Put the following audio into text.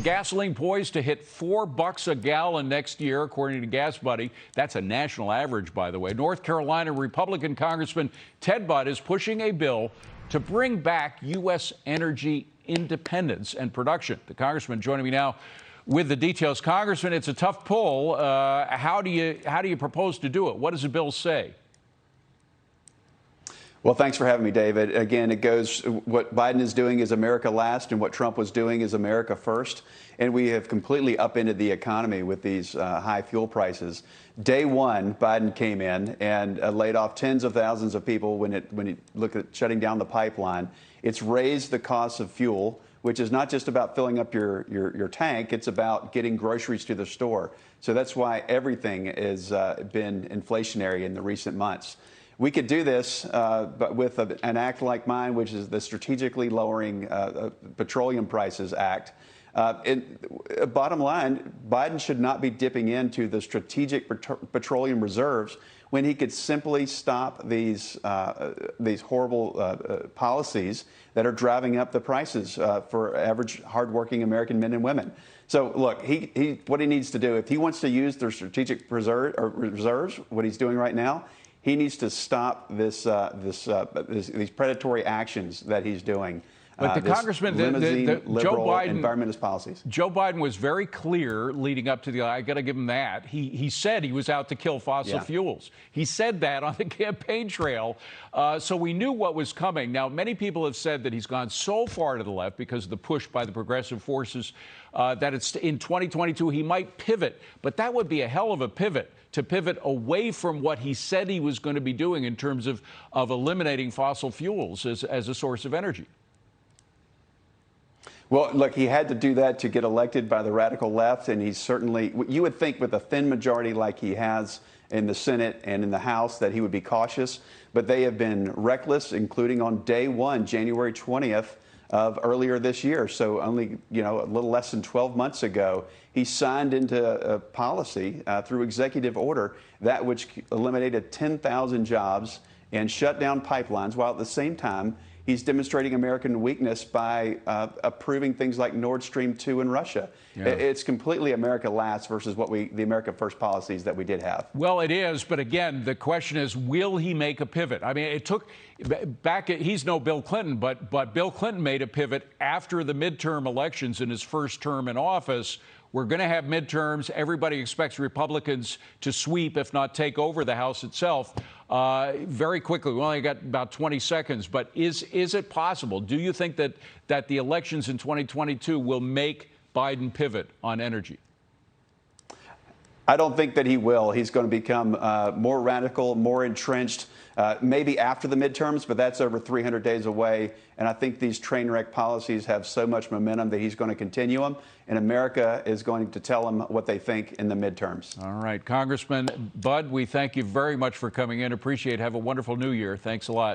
gasoline poised to hit $4 a gallon next year, according to Gas Buddy. That's a national average, by the way. North Carolina Republican Congressman Ted Budd is pushing a bill to bring back U.S. energy independence and production. The congressman joining me now with the details. Congressman, it's a tough pull. How do you propose to do it? What does the bill say? Well, thanks for having me, David. Again, it goes, what Biden is doing is America last, and what Trump was doing is America first. And we have completely upended the economy with these high fuel prices. Day one, Biden came in and laid off tens of thousands of people when you look at shutting down the pipeline. It's raised the cost of fuel, which is not just about filling up your tank, it's about getting groceries to the store. So that's why everything has been inflationary in the recent months. We could do this, but with an act like mine, which is the Strategically Lowering Petroleum Prices Act. Bottom line, Biden should not be dipping into the strategic petroleum reserves when he could simply stop these horrible policies that are driving up the prices for average, hardworking American men and women. So, look, what he needs to do, if he wants to use their strategic reserves, what he's doing right now, he needs to stop these predatory actions that he's doing. But the congressman, Joe Biden, environmentalist policies. Joe Biden was very clear leading up to I got to give him that. He said he was out to kill fossil fuels. He said that on the campaign trail. So we knew what was coming. Now, many people have said that he's gone so far to the left because of the push by the progressive forces that it's in 2022 he might pivot. But that would be a hell of a pivot, to pivot away from what he said he was going to be doing in terms of eliminating fossil fuels as a source of energy. Well, look, he had to do that to get elected by the radical left, and he's certainly, you would think with a thin majority like he has in the Senate and in the House that he would be cautious, but they have been reckless, including on day one, January 20th of earlier this year. So only, a little less than 12 months ago, he signed into a policy through executive order that which eliminated 10,000 jobs and shut down pipelines, while at the same time, he's demonstrating American weakness by approving things like Nord Stream 2 in Russia. Yeah. It's completely America last versus the America first policies that we did have. Well, it is. But again, the question is, will he make a pivot? I mean, it took he's no Bill Clinton, but Bill Clinton made a pivot after the midterm elections in his first term in office. We're going to have midterms. Everybody expects Republicans to sweep, if not take over the House itself. Very quickly, we only got about 20 seconds, but is it possible? Do you think that the elections in 2022 will make Biden pivot on energy? I don't think that he will. He's going to become more radical, more entrenched, maybe after the midterms, but that's over 300 days away. And I think these train wreck policies have so much momentum that he's going to continue them. And America is going to tell him what they think in the midterms. All right. Congressman Budd, we thank you very much for coming in. Appreciate it. Have a wonderful new year. Thanks a lot.